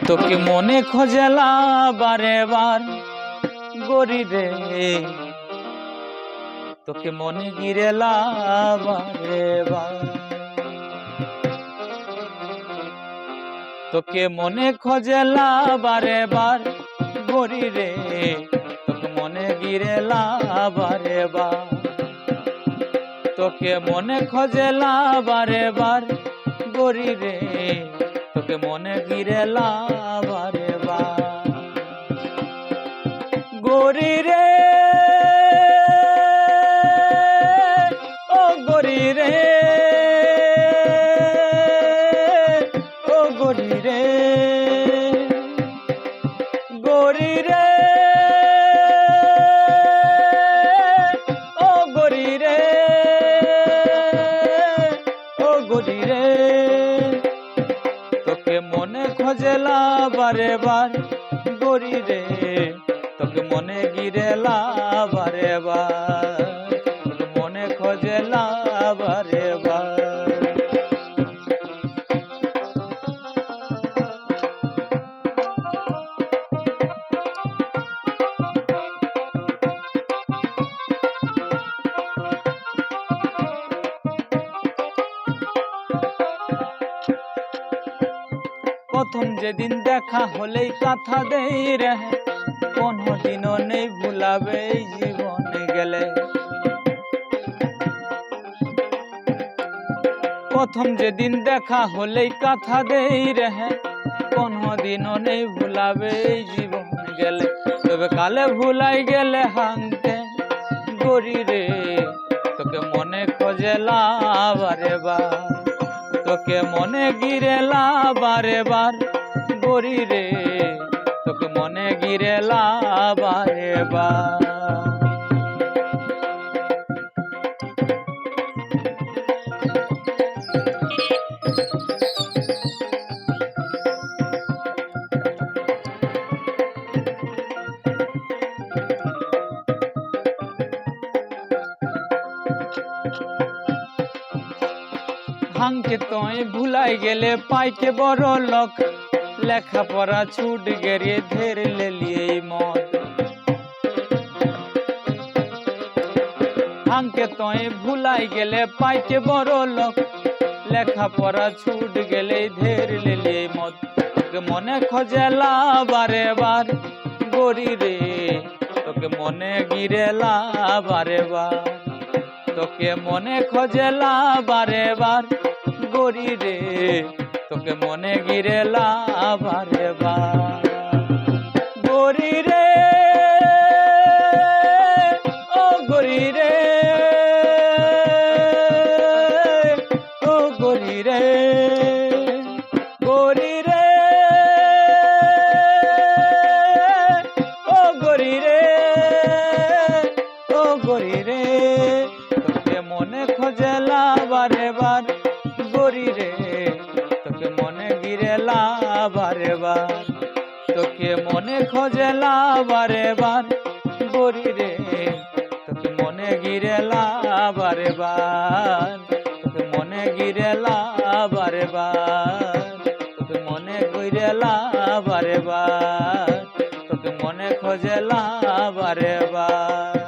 তোকে মনে খোঁজেলা বারে বার গরি রে, তোকে মনে গিরেলা বারে বার। তোকে মনে খোঁজেলা বারে বার গরি রে, তোকে মনে গিরেলা বারে বার। তোকে মনে খোঁজেলা বারে বার গরি রে, তোকে মনে গিরেলা বারে বার গরি রে। ও গরি রে, ও গরি রে, গরি রে, ও গরি রে, ও গরি রে। তোকে মনে খোঁজেলা বারে বার গরি রে, তোকে মনে গিরেলা বারে বার, তোকে মনে খোঁজেলা বারে বার। প্রথম যেদিন দেখা হলেই কথা দেই রে, কোনদিনও নেই ভুলাবে এই জীবনে গেলে। প্রথম যেদিন দেখা হলেই কথা দেই রে, কোনদিনও নেই ভুলাবে এই জীবন গেলে। তবে কালে ভুলাই গেলে হাঙ্কে গরি রে, তোকে মনে খোঁজেলা বারে বার, তোকে মনে গিরেলা বারে বার গরি রে, তোকে মনে গিরেলা বারে বার। হাঙ্কে তোয় ভুলাই গেলে পাইকে বড় লোক, লেখাপড়া ছুট গেরে ধের লেলিয়ে মত। হাঙ্কে তোয় ভুলাই গেলে পাইকে বড় লোক, লেখাপড়া ছুট গেলে ধের লেলিয়ে মত। তোকে মনে খোঁজেলা বারে বার গরি রে, তোকে মনে গিরেলা বারে বার, তোকে মনে খোঁজেলা বারে বার গরি রে, তোকে মনে গিরেলা বারে বার গরি রে। ও গরি রে, ও গরি রে, গরি রে, ও গরি রে, ও গরি রে। তোকে মনে খোঁজেলা বারে বার গরি রে, তোকে মনে গিরেলা বারে বার, তোকে মনে খোঁজেলা বারে বার গরি রে, তোকে মনে গিরেলা বারে বার, তোকে মনে গিরেলা বারে বার, তোকে মনে গিরেলা বারে বার, তোকে মনে খোঁজেলা বারে বার।